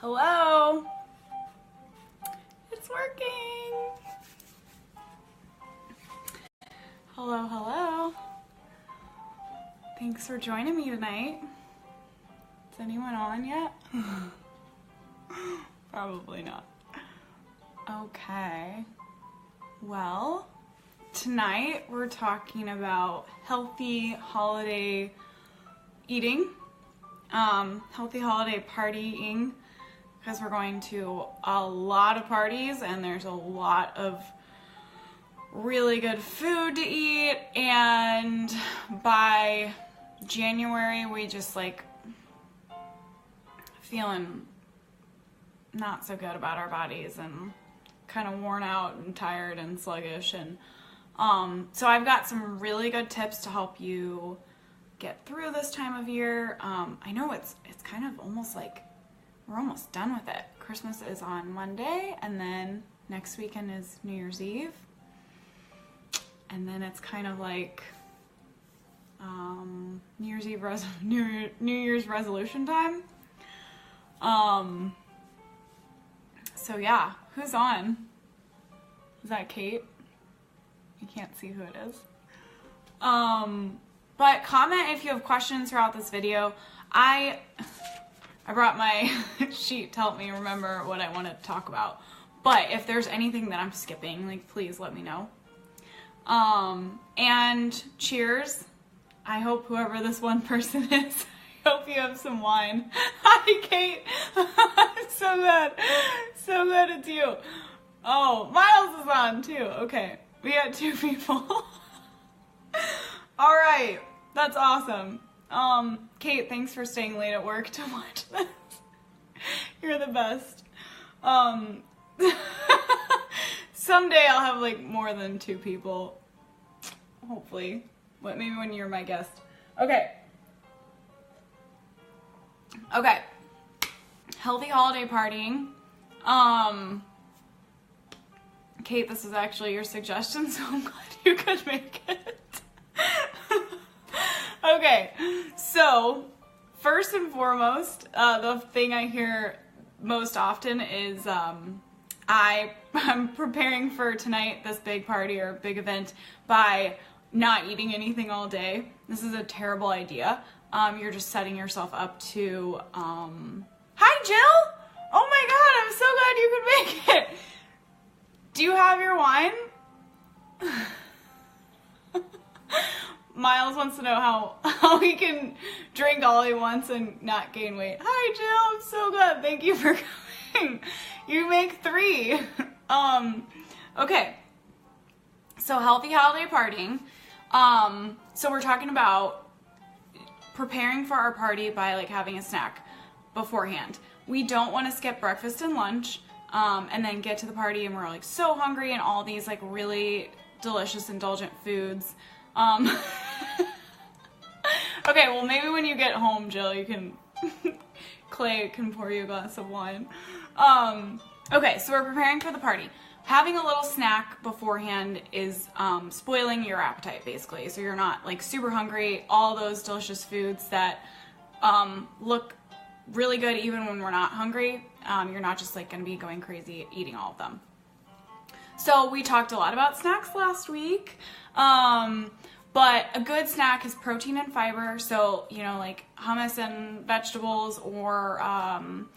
Hello? It's working. Hello, hello. Thanks for joining me tonight. Is anyone on yet? Probably not. Okay. Well, tonight we're talking about healthy holiday eating, healthy holiday partying, because we're going to a lot of parties and there's a lot of really good food to eat, and by January we just feeling not so good about our bodies and kind of worn out and tired and sluggish, and so I've got some really good tips to help you get through this time of year. I know it's kind of almost like we're almost done with it. Christmas is on Monday, and then next weekend is New Year's Eve, and then it's kind of like New Year's resolution time. So yeah, who's on? Is that Kate? You can't see who it is. But comment if you have questions throughout this video. I brought my sheet to help me remember what I want to talk about. But if there's anything that I'm skipping, please let me know. And cheers. I hope whoever this one person is, I hope you have some wine. Hi, Kate. So good. So good it's you. Oh, Miles is on too. Okay, we got two people. All right, that's awesome. Kate, thanks for staying late at work to watch this. You're the best. Someday I'll have more than two people. Hopefully. But maybe when you're my guest. Okay. Okay. Healthy holiday partying. Kate, this is actually your suggestion, so I'm glad you could make it. Okay, so first and foremost, the thing I hear most often is I'm preparing for tonight, this big party or big event, by not eating anything all day. This is a terrible idea. You're just setting yourself up to, Hi, Jill! Oh my god, I'm so glad you could make it! Do you have your wine? Miles wants to know how he can drink all he wants and not gain weight. Hi, Jill, I'm so glad. Thank you for coming. You make 3. Okay. So healthy holiday partying. So we're talking about preparing for our party by having a snack beforehand. We don't want to skip breakfast and lunch, and then get to the party and we're so hungry and all these really delicious, indulgent foods. Okay, well maybe when you get home, Jill, you can, Clay can pour you a glass of wine. Okay, so we're preparing for the party. Having a little snack beforehand is spoiling your appetite, basically. So you're not super hungry. All those delicious foods that look really good even when we're not hungry. You're not just gonna be going crazy eating all of them. So we talked a lot about snacks last week. But a good snack is protein and fiber. So, hummus and vegetables, or, oh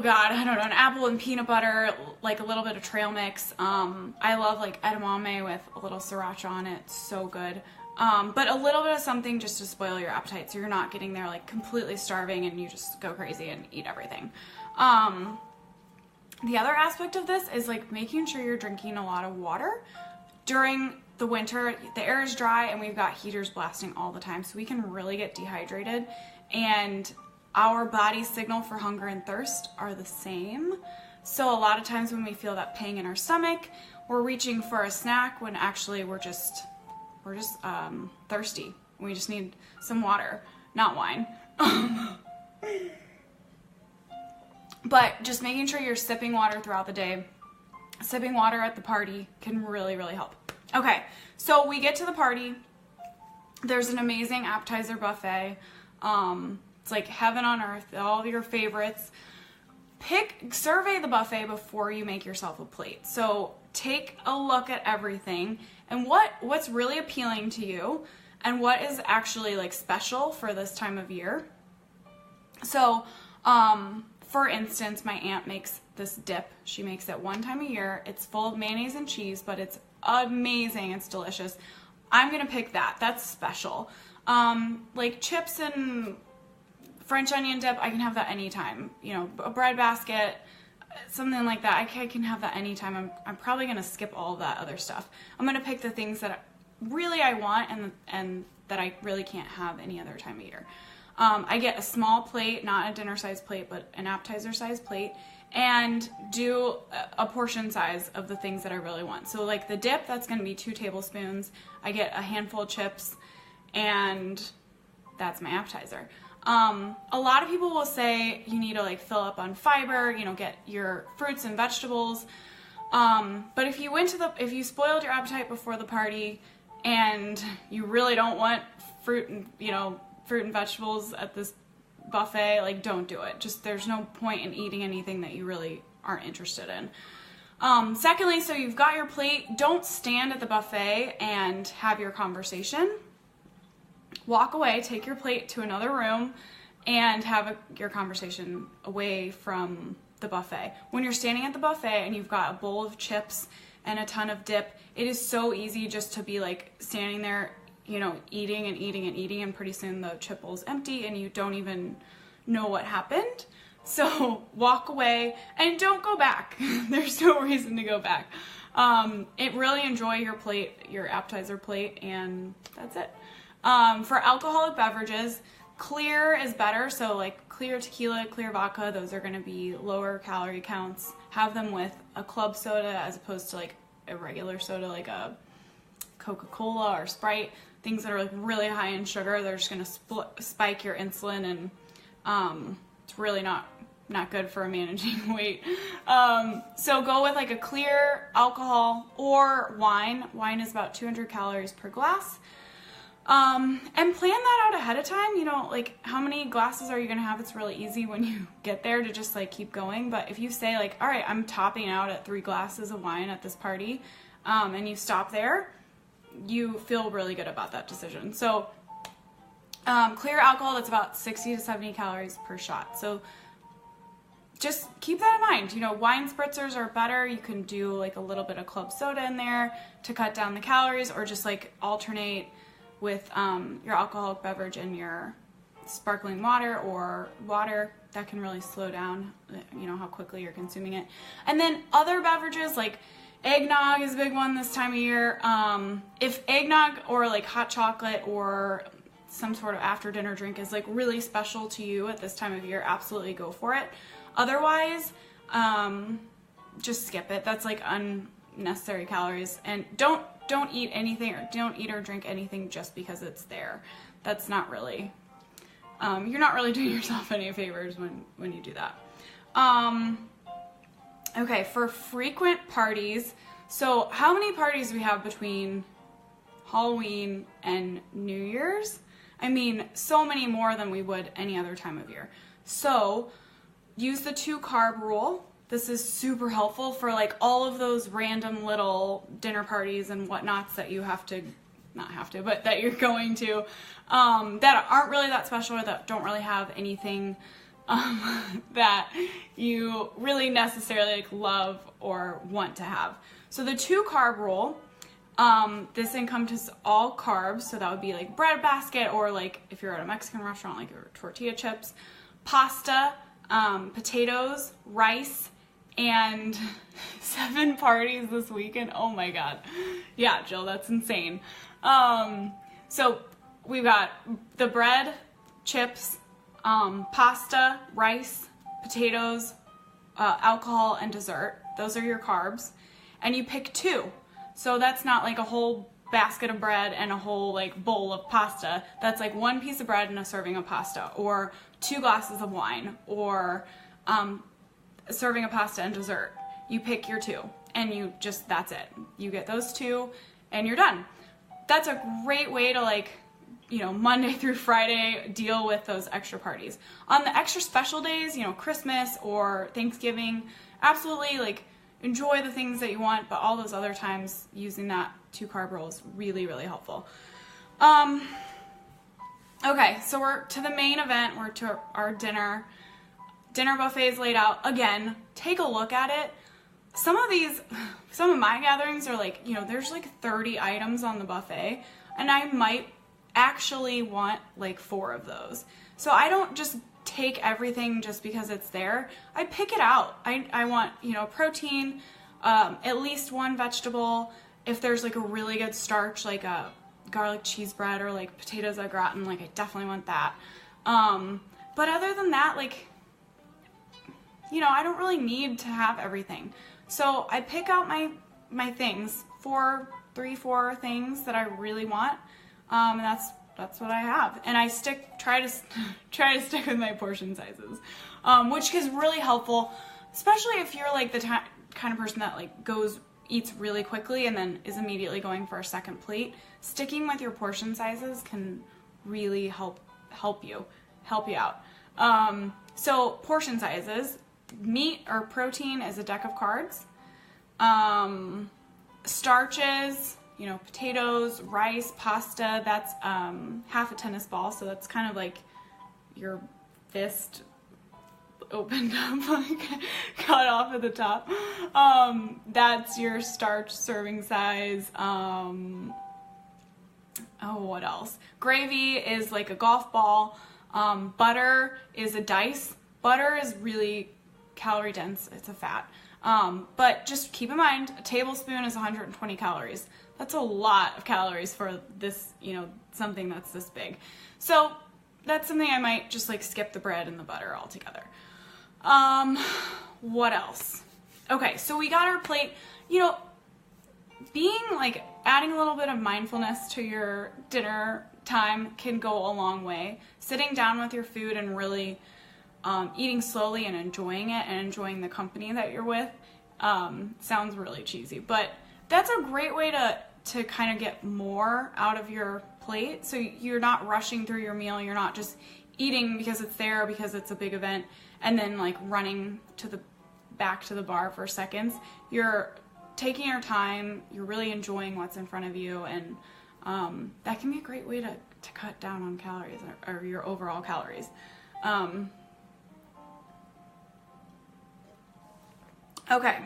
God, I don't know, an apple and peanut butter, a little bit of trail mix. I love edamame with a little sriracha on it. It's so good. But a little bit of something just to spoil your appetite, so you're not getting there completely starving and you just go crazy and eat everything. The other aspect of this is making sure you're drinking a lot of water. During the winter, the air is dry and we've got heaters blasting all the time, so we can really get dehydrated, and our body's signal for hunger and thirst are the same. So a lot of times when we feel that pang in our stomach, we're reaching for a snack when actually we're just thirsty. We just need some water, not wine. But just making sure you're sipping water throughout the day. Sipping water at the party can really, really help. Okay, so we get to the party. There's an amazing appetizer buffet. It's like heaven on earth, all of your favorites. Survey the buffet before you make yourself a plate. So take a look at everything and what's really appealing to you and what is actually like special for this time of year. So, for instance, my aunt makes this dip. She makes it one time a year. It's full of mayonnaise and cheese, but it's amazing. It's delicious. I'm going to pick that. That's special. Like chips and French onion dip, I can have that anytime. You know, a bread basket, something like that. I can have that anytime. I'm probably going to skip all of that other stuff. I'm going to pick the things that really I want and that I really can't have any other time of year. I get a small plate, not a dinner size plate, but an appetizer size plate, and do a portion size of the things that I really want. So like the dip, that's going to be 2 tablespoons. I get a handful of chips, and that's my appetizer. A lot of people will say you need to like fill up on fiber, you know, get your fruits and vegetables. But if you spoiled your appetite before the party and you really don't want fruit and vegetables at this buffet, like don't do it. Just there's no point in eating anything that you really aren't interested in. Secondly, so you've got your plate, don't stand at the buffet and have your conversation. Walk away, take your plate to another room and have your conversation away from the buffet. When you're standing at the buffet and you've got a bowl of chips and a ton of dip, it is so easy just to be like standing there, you know, eating and eating and eating, and pretty soon the chip bowl's empty and you don't even know what happened. So walk away and don't go back. There's no reason to go back. Really enjoy your plate, your appetizer plate, and that's it. For alcoholic beverages, clear is better. So like clear tequila, clear vodka, those are going to be lower calorie counts. Have them with a club soda as opposed to like a regular soda, like a Coca-Cola or Sprite. Things that are like really high in sugar, they're just going to spike your insulin, and it's really not good for managing weight. So go with like a clear alcohol or wine. Wine is about 200 calories per glass. And plan that out ahead of time. You know, like how many glasses are you going to have? It's really easy when you get there to just like keep going. But if you say like, all right, I'm topping out at 3 glasses of wine at this party, and you stop there, you feel really good about that decision. So, clear alcohol, that's about 60 to 70 calories per shot. So just keep that in mind. You know, wine spritzers are better. You can do like a little bit of club soda in there to cut down the calories, or just like alternate with your alcoholic beverage and your sparkling water or water. That can really slow down, you know, how quickly you're consuming it. And then other beverages like eggnog is a big one this time of year. If eggnog or like hot chocolate or some sort of after dinner drink is like really special to you at this time of year, absolutely go for it. Otherwise, just skip it. That's like unnecessary calories. And don't eat anything, or don't eat or drink anything just because it's there. That's not really, you're not really doing yourself any favors when you do that. Okay, for frequent parties, so how many parties do we have between Halloween and New Year's? I mean, so many more than we would any other time of year. So use the 2 carb rule. This is super helpful for like all of those random little dinner parties and whatnots that you but that you're going to, that aren't really that special, or that don't really have anything that you really necessarily like love or want to have. So the 2 carb rule, this encompasses all carbs. So that would be like bread basket, or like if you're at a Mexican restaurant, like your tortilla chips, pasta, potatoes, rice, and 7 parties this weekend. Oh my God. Yeah, Jill, that's insane. So we've got the bread, chips, pasta, rice, potatoes, alcohol, and dessert. Those are your carbs. And you pick 2. So that's not like a whole basket of bread and a whole like bowl of pasta. That's like 1 piece of bread and a serving of pasta, or 2 glasses of wine, or a serving of pasta and dessert. You pick your 2 and that's it. You get those 2 and you're done. That's a great way to like Monday through Friday, deal with those extra parties. On the extra special days, Christmas or Thanksgiving, absolutely, like, enjoy the things that you want, but all those other times, using that 2-carb rule is really, really helpful. Okay, so we're to the main event. We're to our dinner. Dinner buffet is laid out. Again, take a look at it. Some of my gatherings are like, there's like 30 items on the buffet, and I might actually want like 4 of those. So I don't just take everything just because it's there. I pick it out. I want, protein, at least 1 vegetable. If there's like a really good starch, like a garlic cheese bread or like potatoes au gratin, like I definitely want that. But other than that, like, I don't really need to have everything. So I pick out my things, 3-4 things that I really want. And that's what I have. And I try to stick with my portion sizes, which is really helpful, especially if you're like the kind of person that like eats really quickly and then is immediately going for a second plate. Sticking with your portion sizes can really help you out. So portion sizes, meat or protein is a deck of cards. Starches, potatoes, rice, pasta, that's half a tennis ball, so that's kind of like your fist opened up, like cut off at the top. That's your starch serving size. What else? Gravy is like a golf ball. Butter is a dice. Butter is really calorie dense. It's a fat. But just keep in mind, a tablespoon is 120 calories. That's a lot of calories for this, something that's this big. So that's something I might just like skip the bread and the butter altogether. What else? Okay, so we got our plate. Being like adding a little bit of mindfulness to your dinner time can go a long way. Sitting down with your food and really eating slowly and enjoying it and enjoying the company that you're with sounds really cheesy, but that's a great way to kind of get more out of your plate. So you're not rushing through your meal. You're not just eating because it's there, because it's a big event, and then like running back to the bar for seconds. You're taking your time. You're really enjoying what's in front of you, and that can be a great way to cut down on calories or your overall calories. Okay.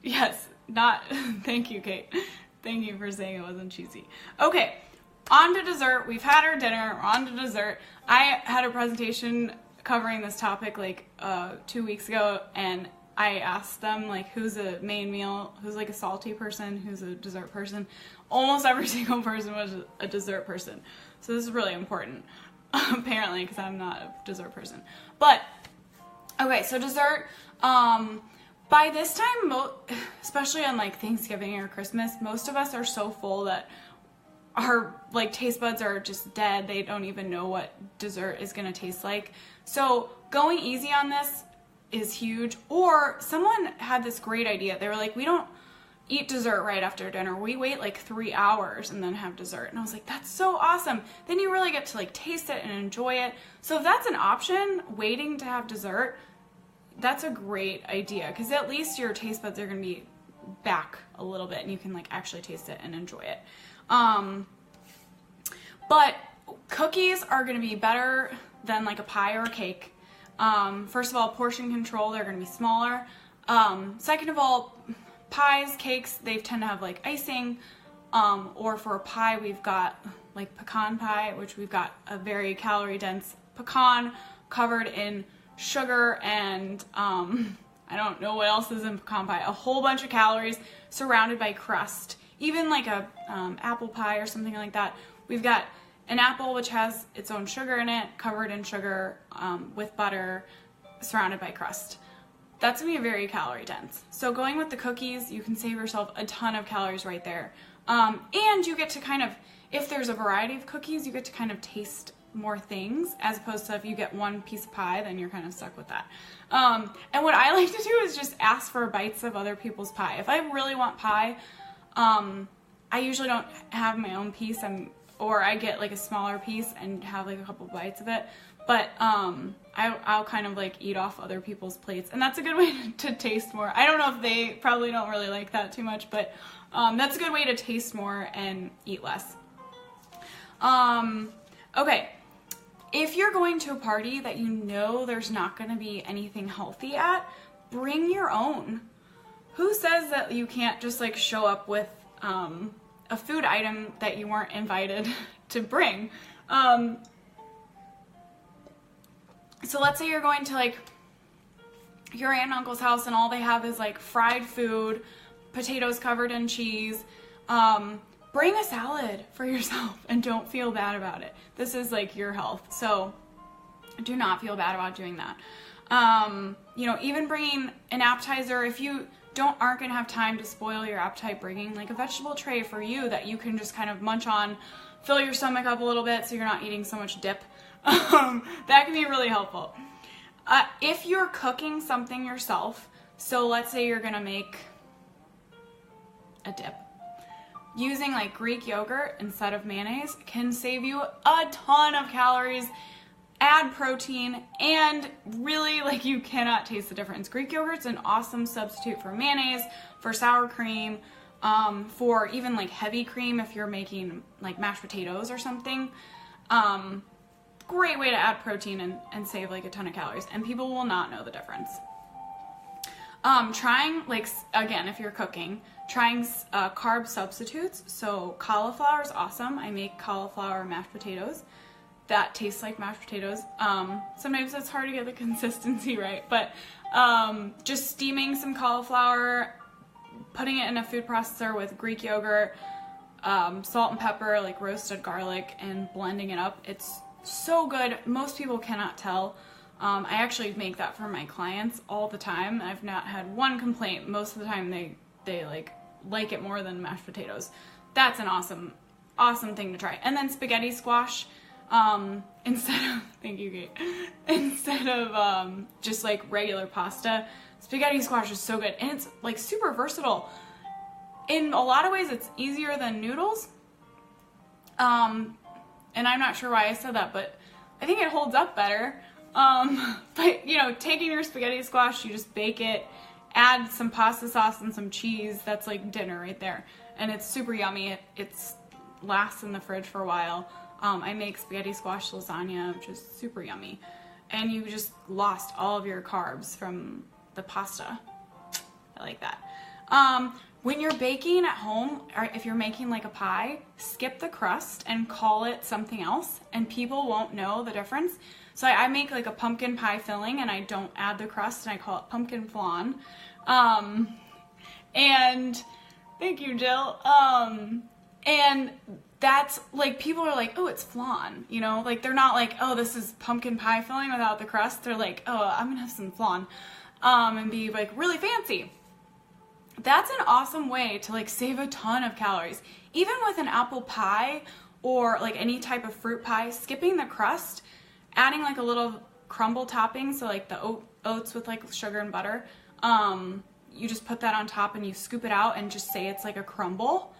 Yes, thank you, Kate. Thank you for saying it wasn't cheesy. Okay, on to dessert. We've had our dinner, we're on to dessert. I had a presentation covering this topic like 2 weeks ago, and I asked them like who's a main meal, who's like a salty person, who's a dessert person. Almost every single person was a dessert person. So this is really important, apparently, because I'm not a dessert person. But, okay, so dessert, by this time, especially on like Thanksgiving or Christmas, most of us are so full that our like taste buds are just dead. They don't even know what dessert is going to taste like. So going easy on this is huge. Or someone had this great idea. They were like, we don't eat dessert right after dinner. We wait like 3 hours and then have dessert. And I was like, that's so awesome. Then you really get to like taste it and enjoy it. So if that's an option, waiting to have dessert, that's a great idea, because at least your taste buds are going to be back a little bit and you can like actually taste it and enjoy it. But cookies are going to be better than like a pie or a cake. First of all, portion control, they're going to be smaller. Second of all, pies, cakes, they tend to have like icing, or for a pie, we've got like pecan pie, which we've got a very calorie dense pecan covered in sugar and I don't know what else is in pecan pie. A whole bunch of calories surrounded by crust. Even like a apple pie or something like that. We've got an apple which has its own sugar in it, covered in sugar, with butter, surrounded by crust. That's going to be very calorie dense. So going with the cookies, you can save yourself a ton of calories right there. And you get to kind of, if there's a variety of cookies, you get to kind of taste more things, as opposed to if you get one piece of pie, then you're kind of stuck with that. And what I like to do is just ask for bites of other people's pie. If I really want pie, I usually don't have my own piece, or I get like a smaller piece and have like a couple bites of it. But I'll kind of like eat off other people's plates, and that's a good way to taste more. I don't know if they probably don't really like that too much, but that's a good way to taste more and eat less. Okay, if you're going to a party that you know there's not going to be anything healthy at, bring your own. Who says that you can't just like show up with a food item that you weren't invited to bring? So let's say you're going to like your aunt and uncle's house and all they have is like fried food, potatoes covered in cheese. Bring a salad for yourself and don't feel bad about it. This is like your health, so do not feel bad about doing that. You know, even bringing an appetizer, if you aren't gonna have time to spoil your appetite, bringing like a vegetable tray for you that you can just kind of munch on, fill your stomach up a little bit so you're not eating so much dip. That can be really helpful. If you're cooking something yourself, so let's say you're gonna make a dip, using like Greek yogurt instead of mayonnaise can save you a ton of calories, add protein, and really like you cannot taste the difference. Greek yogurt's an awesome substitute for mayonnaise, for sour cream, for even like heavy cream if you're making like mashed potatoes or something. Great way to add protein and save like a ton of calories, and people will not know the difference. Trying, like, again, if you're cooking, trying carb substitutes. So cauliflower is awesome. I make cauliflower mashed potatoes that taste like mashed potatoes. Sometimes it's hard to get the consistency right, but just steaming some cauliflower, putting it in a food processor with Greek yogurt, salt and pepper, like roasted garlic, and blending it up. It's so good. Most people cannot tell. I actually make that for my clients all the time. I've not had one complaint. Most of the time they like it more than mashed potatoes. That's an awesome thing to try. And then spaghetti squash, instead of, thank you, Kate, instead of just like regular pasta, spaghetti squash is so good. And it's like super versatile. In a lot of ways, it's easier than noodles. And I'm not sure why I said that, but I think it holds up better. But you know, taking your spaghetti squash, you just bake it, add some pasta sauce and some cheese. That's like dinner right there. And it's super yummy. It's lasts in the fridge for a while. I make spaghetti squash lasagna, which is super yummy. And you just lost all of your carbs from the pasta. I like that. When you're baking at home, or if you're making like a pie, skip the crust and call it something else, and people won't know the difference. So I make like a pumpkin pie filling and I don't add the crust and I call it pumpkin flan. And thank you, Jill. And that's like, people are like, oh, it's flan, you know, like they're not like, oh, this is pumpkin pie filling without the crust. They're like, oh, I'm gonna have some flan, and be like really fancy. That's an awesome way to like save a ton of calories. Even with an apple pie or like any type of fruit pie, skipping the crust, adding like a little crumble topping, so like the oats with like sugar and butter, you just put that on top and you scoop it out and just say it's like a crumble.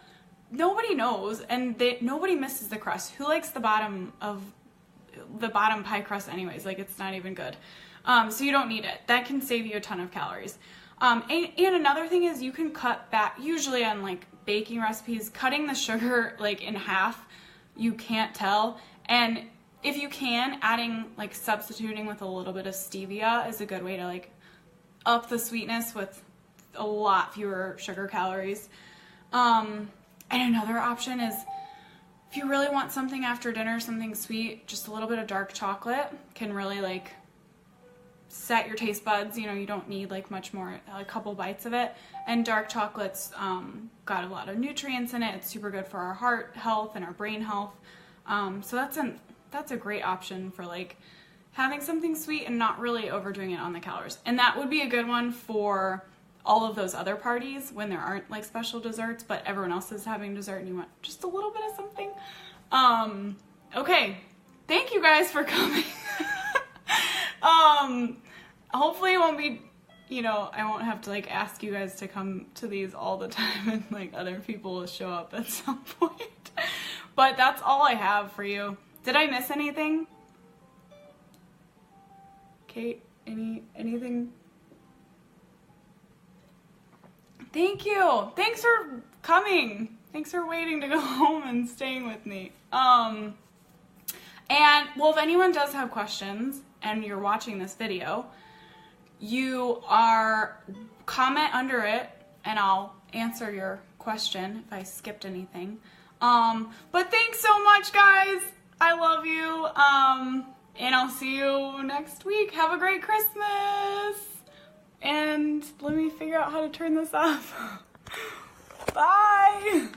Nobody knows, and nobody misses the crust. Who likes the bottom pie crust anyways? Like, it's not even good. So you don't need it. That can save you a ton of calories. And another thing is you can cut back, usually on like baking recipes, cutting the sugar like in half, you can't tell. And if you can, adding like substituting with a little bit of stevia is a good way to like up the sweetness with a lot fewer sugar calories. And another option is if you really want something after dinner, something sweet, just a little bit of dark chocolate can really like set your taste buds. You know, you don't need like much more, a couple bites of it. And dark chocolate's got a lot of nutrients in it. It's super good for our heart health and our brain health. So that's a great option for like having something sweet and not really overdoing it on the calories. And that would be a good one for all of those other parties when there aren't like special desserts, but everyone else is having dessert and you want just a little bit of something. Okay, thank you guys for coming. Hopefully it won't be, you know, I won't have to like ask you guys to come to these all the time and like other people will show up at some point. But that's all I have for you. Did I miss anything? Kate, anything? Thank you. Thanks for coming. Thanks for waiting to go home and staying with me. And well, if anyone does have questions and you're watching this video, you are comment under it and I'll answer your question if I skipped anything. But thanks so much, guys. I love you. And I'll see you next week. Have a great Christmas. And let me figure out how to turn this off. Bye.